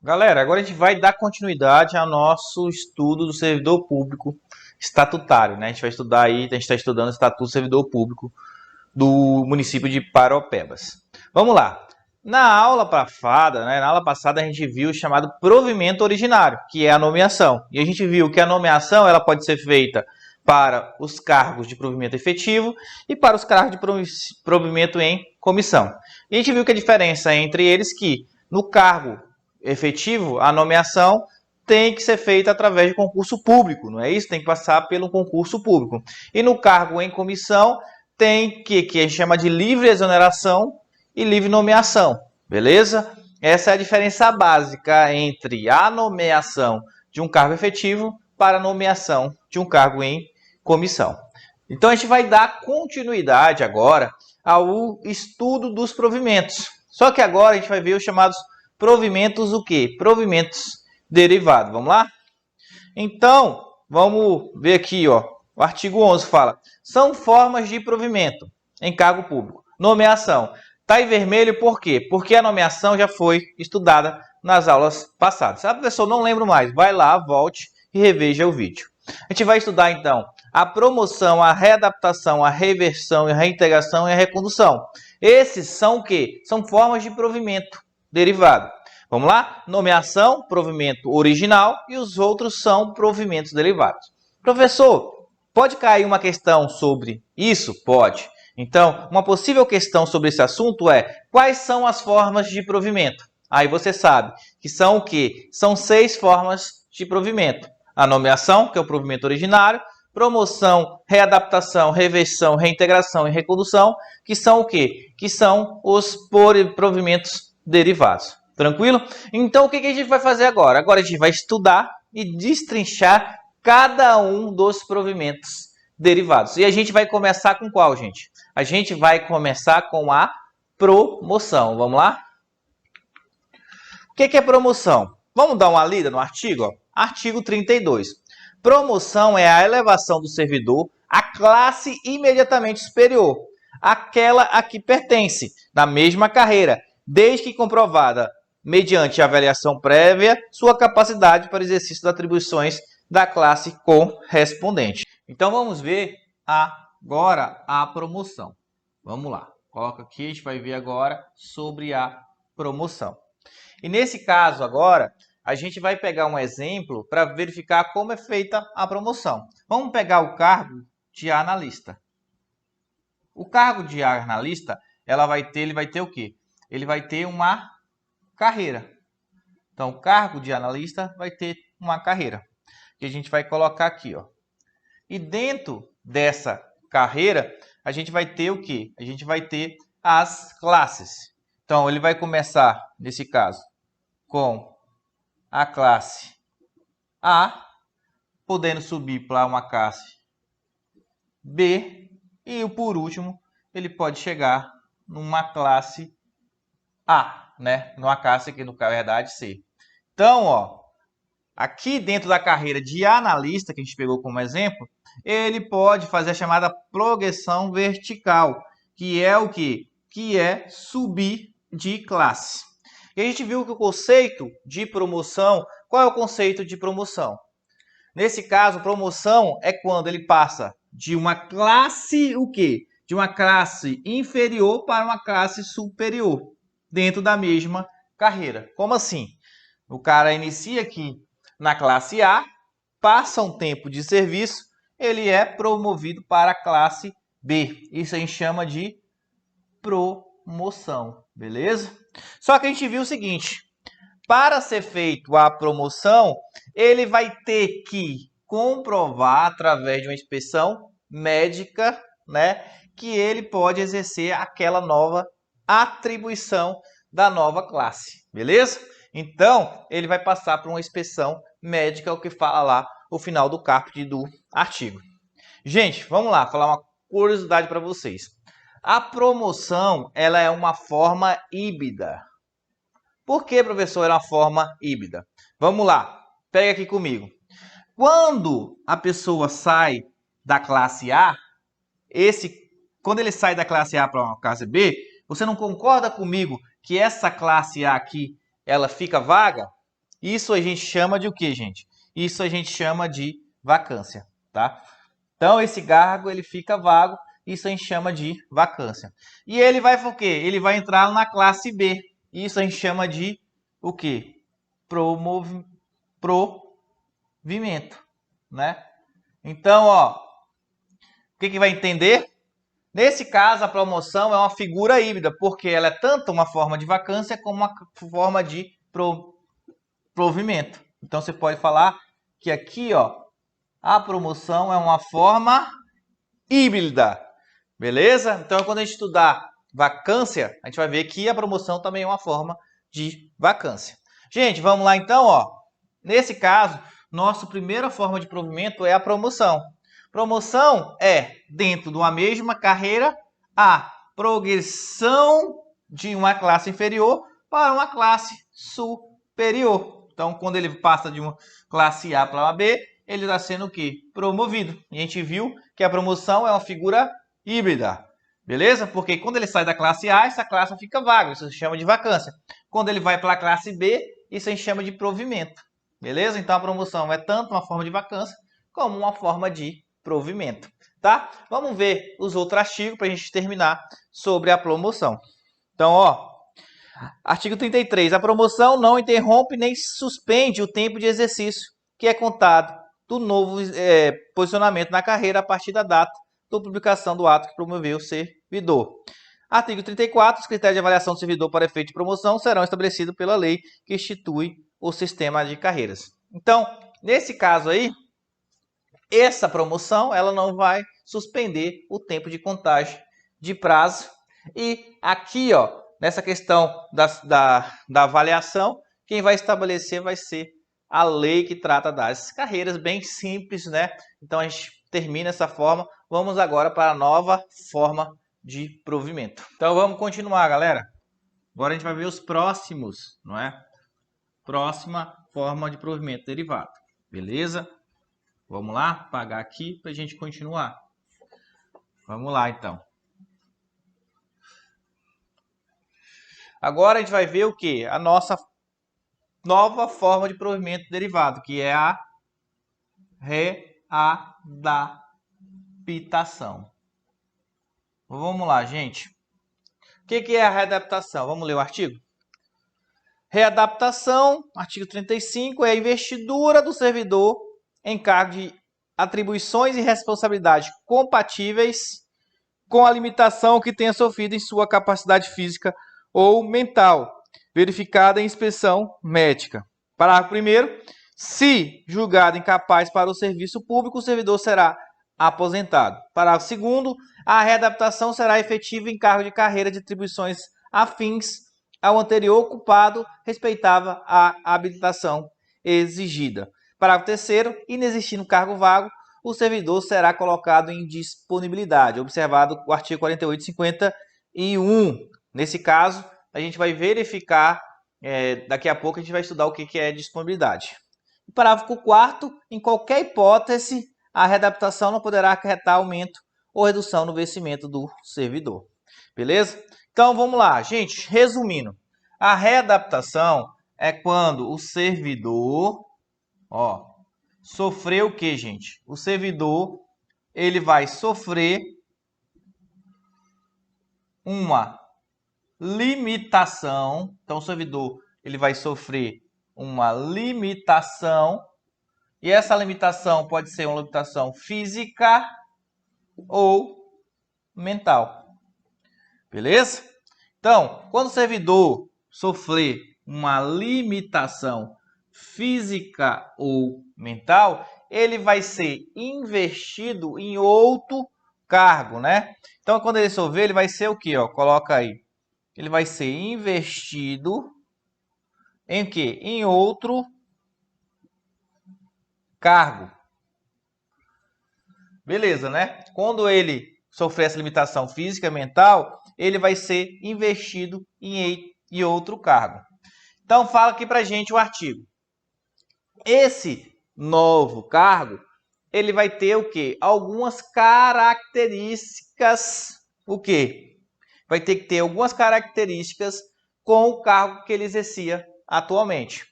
Galera, agora a gente vai dar continuidade ao nosso estudo do servidor público estatutário, né? A gente vai estudar aí, a gente está estudando o Estatuto do Servidor Público do município de Paropebas. Vamos lá. Na aula passada, né, na aula passada a gente viu o chamado provimento originário, que é a nomeação. E a gente viu que a nomeação ela pode ser feita para os cargos de provimento efetivo e para os cargos de provimento em comissão. E a gente viu que a diferença entre eles é que no cargo efetivo, a nomeação tem que ser feita através de concurso público, não é isso? Tem que passar pelo concurso público. E no cargo em comissão, tem que a gente chama de livre exoneração e livre nomeação, beleza? Essa é a diferença básica entre a nomeação de um cargo efetivo para a nomeação de um cargo em comissão. Então a gente vai dar continuidade agora ao estudo dos provimentos. Só que agora a gente vai ver os chamados provimentos o quê? Provimentos derivados. Vamos lá? Então, vamos ver aqui, ó. O artigo 11 fala: são formas de provimento em cargo público. Nomeação. Está em vermelho por quê? Porque a nomeação já foi estudada nas aulas passadas. Se a professor não lembra mais, vai lá, volte e reveja o vídeo. A gente vai estudar, então, a promoção, a readaptação, a reversão, a reintegração e a recondução. Esses são o quê? São formas de provimento derivado. Vamos lá? Nomeação, provimento original e os outros são provimentos derivados. Professor, pode cair uma questão sobre isso? Pode. Então, uma possível questão sobre esse assunto é: quais são as formas de provimento? Aí você sabe que são o quê? São 6 formas de provimento. A nomeação, que é o provimento originário, promoção, readaptação, reversão, reintegração e recondução, que são o quê? Que são os provimentos derivados. Tranquilo? Então, o que a gente vai fazer agora? Agora a gente vai estudar e destrinchar cada um dos provimentos derivados. E a gente vai começar com qual, gente? A gente vai começar com a promoção. Vamos lá? O que é promoção? Vamos dar uma lida no artigo? Ó. Artigo 32. Promoção é a elevação do servidor à classe imediatamente superior, àquela a que pertence, na mesma carreira, desde que comprovada mediante avaliação prévia, sua capacidade para exercício das atribuições da classe correspondente. Então, vamos ver agora a promoção. Vamos lá. Coloca aqui, a gente vai ver agora sobre a promoção. E nesse caso agora, a gente vai pegar um exemplo para verificar como é feita a promoção. Vamos pegar o cargo de analista. O cargo de analista, ele vai ter o quê? Ele vai ter uma carreira. Então, o cargo de analista vai ter uma carreira, que a gente vai colocar aqui, ó. E dentro dessa carreira, a gente vai ter o quê? A gente vai ter as classes. Então, ele vai começar, nesse caso, com a classe A, podendo subir para uma classe B, e por último, ele pode chegar numa classe A, né? Numa classe que, na verdade, C. Então, ó, aqui dentro da carreira de analista, que a gente pegou como exemplo, ele pode fazer a chamada progressão vertical, que é o quê? Que é subir de classe. E a gente viu que o conceito de promoção, qual é o conceito de promoção? Nesse caso, promoção é quando ele passa de uma classe, o quê? De uma classe inferior para uma classe superior, dentro da mesma carreira. Como assim? O cara inicia aqui na classe A, passa um tempo de serviço, ele é promovido para a classe B. Isso a gente chama de promoção, beleza? Só que a gente viu o seguinte: para ser feito a promoção, ele vai ter que comprovar através de uma inspeção médica, né, que ele pode exercer aquela nova atribuição da nova classe, beleza? Então, ele vai passar por uma inspeção médica, o que fala lá o final do caput do artigo. Gente, vamos lá, falar uma curiosidade para vocês. A promoção, ela é uma forma híbrida. Por que, professor, é uma forma híbrida? Vamos lá, pega aqui comigo. Quando a pessoa sai da classe A, quando ele sai da classe A para uma classe B, você não concorda comigo que essa classe A aqui, ela fica vaga? Isso a gente chama de o que, gente? Isso a gente chama de vacância, tá? Então, esse cargo ele fica vago, isso a gente chama de vacância. E ele vai por quê? Ele vai entrar na classe B. Isso a gente chama de o quê? Provimento, né? Então, ó, o que vai entender? Nesse caso, a promoção é uma figura híbrida, porque ela é tanto uma forma de vacância como uma forma de provimento. Então, você pode falar que aqui, ó, a promoção é uma forma híbrida, beleza? Então, quando a gente estudar vacância, a gente vai ver que a promoção também é uma forma de vacância. Gente, vamos lá então, ó. Nesse caso, nossa primeira forma de provimento é a promoção. Promoção é, dentro de uma mesma carreira, a progressão de uma classe inferior para uma classe superior. Então, quando ele passa de uma classe A para uma B, ele está sendo o quê? Promovido. E a gente viu que a promoção é uma figura híbrida. Beleza? Porque quando ele sai da classe A, essa classe fica vaga. Isso se chama de vacância. Quando ele vai para a classe B, isso a gente chama de provimento. Beleza? Então, a promoção é tanto uma forma de vacância como uma forma de provimento. Tá? Vamos ver os outros artigos para a gente terminar sobre a promoção. Então, ó, artigo 33. A promoção não interrompe nem suspende o tempo de exercício que é contado do novo posicionamento na carreira a partir da data da publicação do ato que promoveu o servidor. Artigo 34. Os critérios de avaliação do servidor para efeito de promoção serão estabelecidos pela lei que institui o sistema de carreiras. Então, nesse caso aí, essa promoção ela não vai suspender o tempo de contagem de prazo. E aqui, ó, nessa questão da avaliação, quem vai estabelecer vai ser a lei que trata das carreiras, bem simples, né? Então, a gente termina essa forma. Vamos agora para a nova forma de provimento. Então, vamos continuar, galera. Agora a gente vai ver os próximos, não é? Próxima forma de provimento derivado. Beleza? Vamos lá? Apagar aqui para a gente continuar. Vamos lá, então. Agora a gente vai ver o que? A nossa nova forma de provimento derivado, que é a readaptação. Vamos lá, gente. O que é a readaptação? Vamos ler o artigo? Readaptação, artigo 35, é a investidura do servidor em cargo de atribuições e responsabilidades compatíveis com a limitação que tenha sofrido em sua capacidade física ou mental, verificada em inspeção médica. Parágrafo 1º. Se julgado incapaz para o serviço público, o servidor será aposentado. Parágrafo 2º. A readaptação será efetiva em cargo de carreira de atribuições afins ao anterior ocupado, respeitava a habilitação exigida. Parágrafo 3º. Inexistindo cargo vago, o servidor será colocado em disponibilidade. Observado o artigo 48 e 51. Nesse caso, a gente vai verificar, daqui a pouco a gente vai estudar o que é disponibilidade. Parágrafo 4º. Em qualquer hipótese, a readaptação não poderá acarretar aumento ou redução no vencimento do servidor. Beleza? Então, vamos lá. Gente, resumindo. A readaptação é quando o servidor, ó, sofreu o que, gente? O servidor, ele vai sofrer uma limitação. Então, o servidor, ele vai sofrer uma limitação. E essa limitação pode ser uma limitação física ou mental. Beleza? Então, quando o servidor sofrer uma limitação física ou mental, ele vai ser investido em outro cargo, né? Então, quando ele sofrer, ele vai ser o quê? Ó, coloca aí. Ele vai ser investido em quê? Em outro cargo. Beleza, né? Quando ele sofrer essa limitação física e mental, ele vai ser investido em outro cargo. Então, fala aqui pra gente o artigo. Esse novo cargo, ele vai ter o quê? Algumas características. O quê? Vai ter que ter algumas características com o cargo que ele exercia atualmente.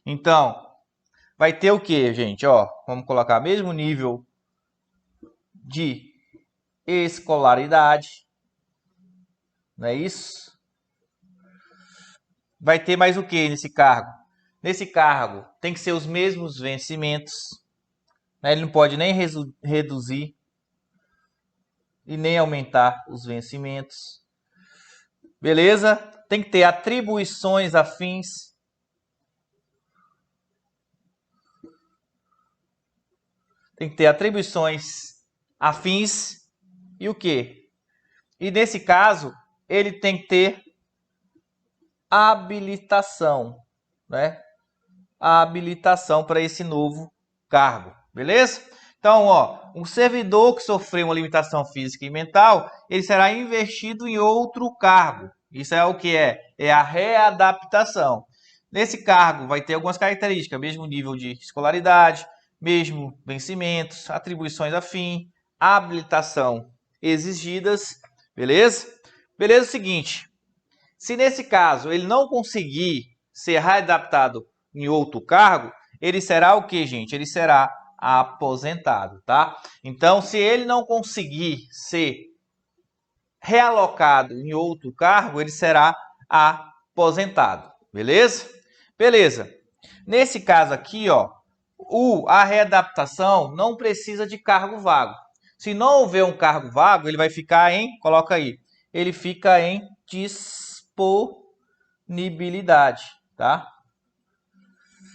Então, vai ter o que, gente? Ó, vamos colocar mesmo nível de escolaridade, não é isso? Vai ter mais o que nesse cargo? Nesse cargo tem que ser os mesmos vencimentos, né? Ele não pode nem reduzir e nem aumentar os vencimentos. Beleza? Tem que ter atribuições afins. Tem que ter atribuições afins e o quê? E nesse caso, ele tem que ter habilitação, né? A habilitação para esse novo cargo, beleza? Então, ó, um servidor que sofreu uma limitação física e mental, ele será investido em outro cargo. Isso é o que é? É a readaptação. Nesse cargo vai ter algumas características, mesmo nível de escolaridade, mesmo vencimentos, atribuições afim, habilitação exigidas, beleza? Beleza, é o seguinte, se nesse caso ele não conseguir ser readaptado em outro cargo, ele será o que, gente? Ele será aposentado, tá? Então, se ele não conseguir ser realocado em outro cargo, ele será aposentado, beleza? Beleza. Nesse caso aqui, ó, a readaptação não precisa de cargo vago. Se não houver um cargo vago, ele vai ficar em, coloca aí, ele fica em disponibilidade, tá?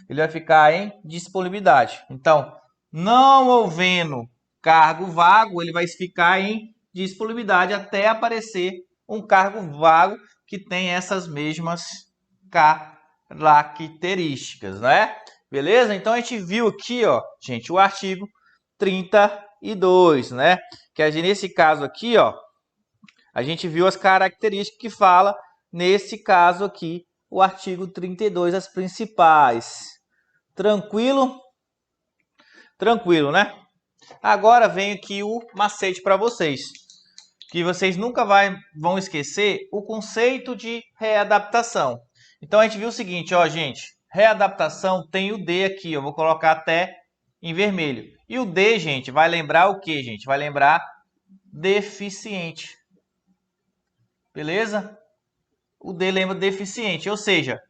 Ele vai ficar em disponibilidade. Então, não havendo cargo vago, ele vai ficar em disponibilidade até aparecer um cargo vago que tem essas mesmas características, né? Beleza? Então, a gente viu aqui, ó, gente, o artigo 32, né? Que nesse caso aqui, ó, a gente viu as características que fala, nesse caso aqui, o artigo 32, as principais. Tranquilo? Tranquilo, né? Agora vem aqui o macete para vocês. Que vocês nunca vão esquecer o conceito de readaptação. Então, a gente viu o seguinte, ó, gente. Readaptação tem o D aqui, eu vou colocar até em vermelho. E o D, gente, vai lembrar o que, gente? Vai lembrar deficiente. Beleza? O D lembra deficiente, ou seja,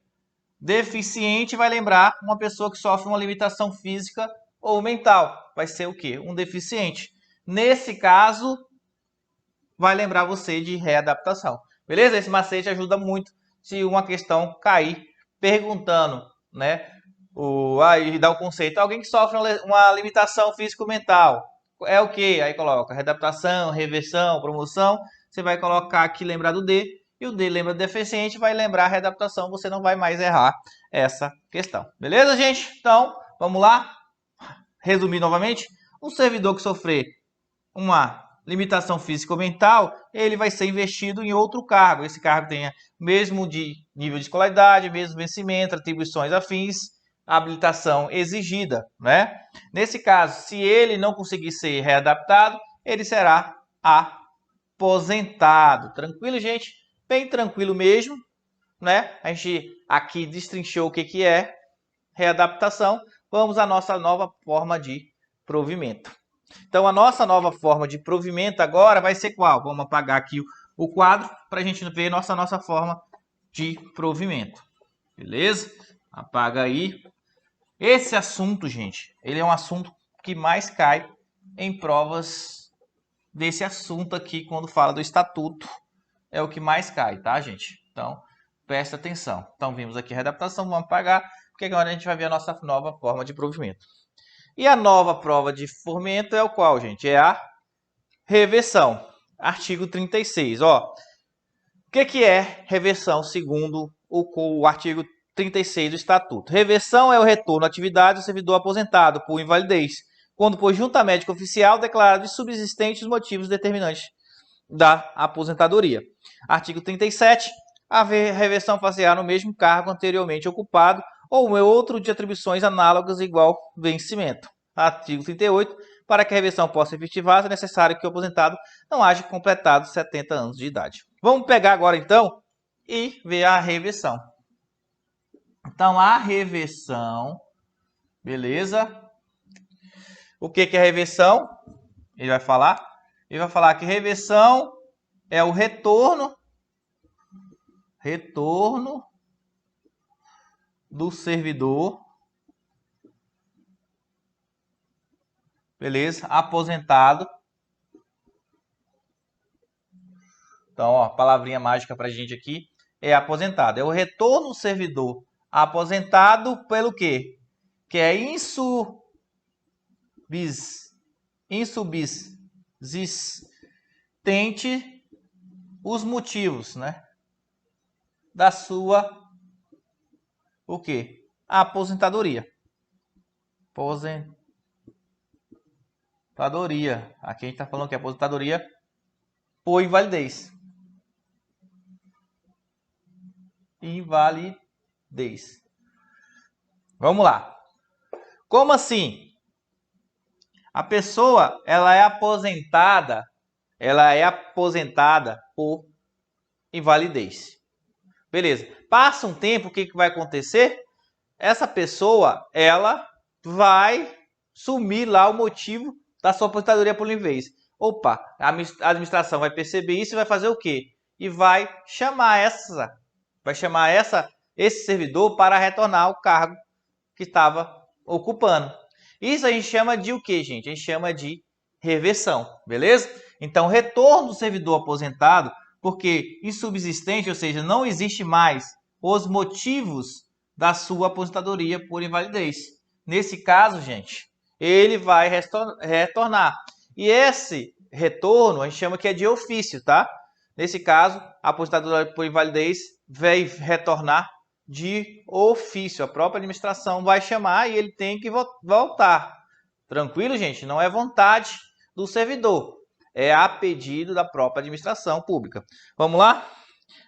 deficiente vai lembrar uma pessoa que sofre uma limitação física ou mental. Vai ser o quê? Um deficiente. Nesse caso, vai lembrar você de readaptação. Beleza? Esse macete ajuda muito se uma questão cair perguntando, né? Aí dá o conceito. Alguém que sofre uma limitação físico-mental. É o que? Aí coloca readaptação, reversão, promoção. Você vai colocar aqui, lembrar do D. E o D lembra do deficiente, vai lembrar a readaptação. Você não vai mais errar essa questão. Beleza, gente? Então, vamos lá. Resumir novamente. Um servidor que sofrer uma limitação física ou mental, ele vai ser investido em outro cargo. Esse cargo tenha mesmo de nível de escolaridade, mesmo vencimento, atribuições afins, habilitação exigida, né? Nesse caso, se ele não conseguir ser readaptado, ele será aposentado. Tranquilo, gente? Bem tranquilo mesmo, né? A gente aqui destrinchou o que é readaptação. Vamos à nossa nova forma de provimento. Então, a nossa nova forma de provimento agora vai ser qual? Vamos apagar aqui o quadro para a gente ver nossa forma de provimento. Beleza? Apaga aí. Esse assunto, gente, ele é um assunto que mais cai em provas desse assunto aqui, quando fala do estatuto. É o que mais cai, tá, gente? Então, presta atenção. Então, vimos aqui a readaptação, vamos apagar, porque agora a gente vai ver a nossa nova forma de provimento. E a nova prova de fomento é o qual, gente? É a reversão. Artigo 36. Ó, o que é reversão segundo o artigo 36 do Estatuto? Reversão é o retorno à atividade do servidor aposentado por invalidez, quando por junta médica oficial declarado insubsistentes os motivos determinantes da aposentadoria. Artigo 37. A reversão far-se-á no mesmo cargo anteriormente ocupado ou outro de atribuições análogas igual vencimento. Artigo 38. Para que a reversão possa efetivar, é necessário que o aposentado não haja completado 70 anos de idade. Vamos pegar agora, então, e ver a reversão. Então, a reversão, beleza? O que é reversão? Ele vai falar que reversão é o retorno do servidor, beleza? Aposentado. Então, ó, palavrinha mágica pra gente aqui é aposentado. É o retorno do servidor aposentado pelo quê? Que é insubsistente os motivos, né? Da sua o quê? A aposentadoria. Aposentadoria. Aqui a gente está falando que é aposentadoria por invalidez. Invalidez. Vamos lá. Como assim? A pessoa, ela é aposentada por invalidez. Beleza. Passa um tempo, o que vai acontecer? Essa pessoa, ela vai sumir lá o motivo da sua aposentadoria por invalidez. Opa, a administração vai perceber isso e vai fazer o quê? E vai chamar esse servidor para retornar ao cargo que estava ocupando. Isso a gente chama de o quê, gente? A gente chama de reversão, beleza? Então, retorno do servidor aposentado, porque insubsistente, ou seja, não existe mais os motivos da sua aposentadoria por invalidez. Nesse caso, gente, ele vai retornar. E esse retorno a gente chama que é de ofício, tá? Nesse caso, a aposentadoria por invalidez vai retornar de ofício. A própria administração vai chamar e ele tem que voltar. Tranquilo, gente? Não é vontade do servidor. É a pedido da própria administração pública. Vamos lá?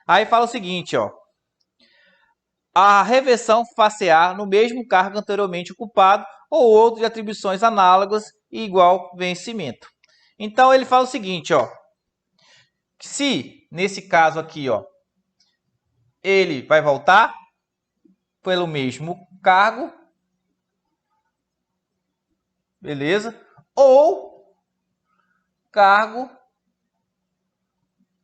Aí fala o seguinte, ó. A reversão far-se-á no mesmo cargo anteriormente ocupado ou outro de atribuições análogas e igual vencimento. Então, ele fala o seguinte, ó. Se, nesse caso aqui, ó, ele vai voltar pelo mesmo cargo, beleza? Ou cargo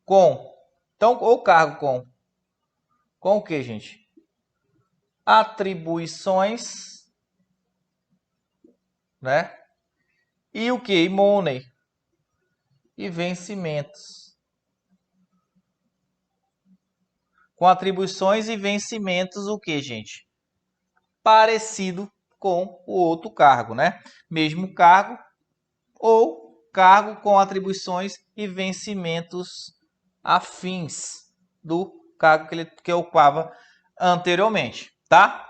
com. Então, ou cargo com o que, gente? Atribuições, né? E o que? Money. E vencimentos. Com atribuições e vencimentos, o que, gente? Parecido com o outro cargo, né? Mesmo cargo ou cargo com atribuições e vencimentos afins do cargo que ocupava anteriormente, tá?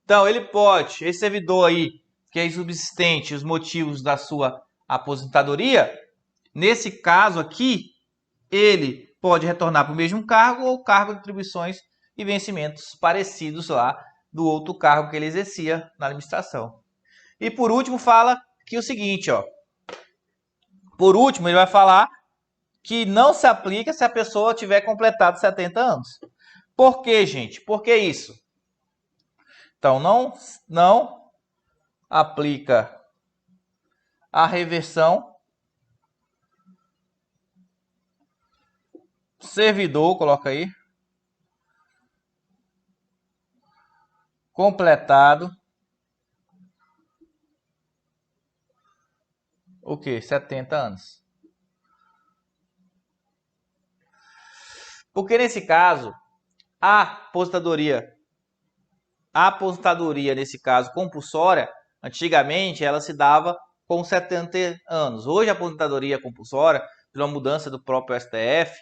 Então, ele pode, esse servidor aí, que é insubsistente, os motivos da sua aposentadoria, nesse caso aqui, ele pode retornar para o mesmo cargo ou cargo de atribuições e vencimentos parecidos lá do outro cargo que ele exercia na administração. E por último, fala que o seguinte, ó. Por último, ele vai falar que não se aplica se a pessoa tiver completado 70 anos. Por quê, gente? Por que isso? Então, não aplica a reversão servidor, coloca aí, completado o quê? 70 anos. Porque nesse caso, a aposentadoria nesse caso compulsória, antigamente ela se dava com 70 anos. Hoje a aposentadoria compulsória, pela mudança do próprio STF,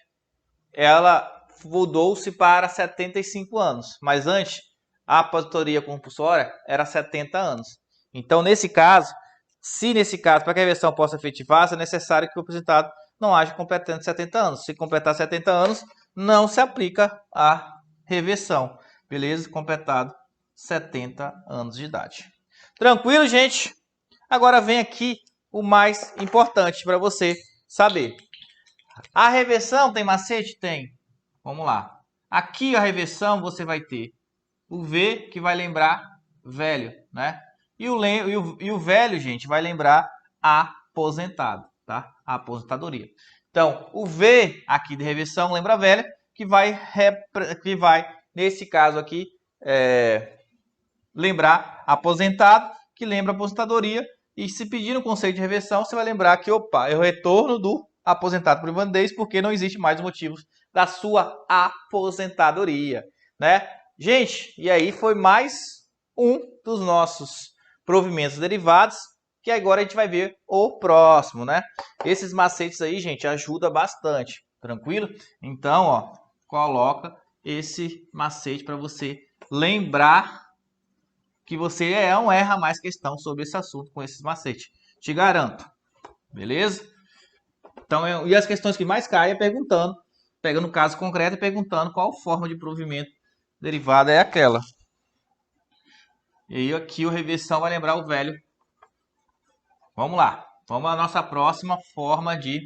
ela mudou-se para 75 anos. Mas antes, a aposentadoria compulsória era 70 anos. Então, nesse caso, para que a reversão possa efetivar, é necessário que o aposentado não haja completando 70 anos. Se completar 70 anos, não se aplica a reversão. Beleza? Completado 70 anos de idade. Tranquilo, gente? Agora vem aqui o mais importante para você saber. A reversão tem macete? Tem. Vamos lá. Aqui a reversão você vai ter O V que vai lembrar velho, né? E o velho, gente, vai lembrar aposentado, tá? A aposentadoria. Então, o V aqui de reversão lembra velho, que vai, nesse caso aqui, lembrar aposentado, que lembra aposentadoria. E se pedir no conceito de reversão, você vai lembrar que, opa, é o retorno do aposentado por invalidez, porque não existe mais motivos da sua aposentadoria, né? Gente, e aí foi mais um dos nossos provimentos derivados, que agora a gente vai ver o próximo, né? Esses macetes aí, gente, ajuda bastante, tranquilo? Então, ó, coloca esse macete para você lembrar que você não erra mais questão sobre esse assunto com esses macetes. Te garanto. Beleza? Então, e as questões que mais caem é perguntando, pegando o caso concreto e perguntando qual forma de provimento derivada é aquela. E aí aqui o reversão vai lembrar o velho. Vamos lá. Vamos à nossa próxima forma de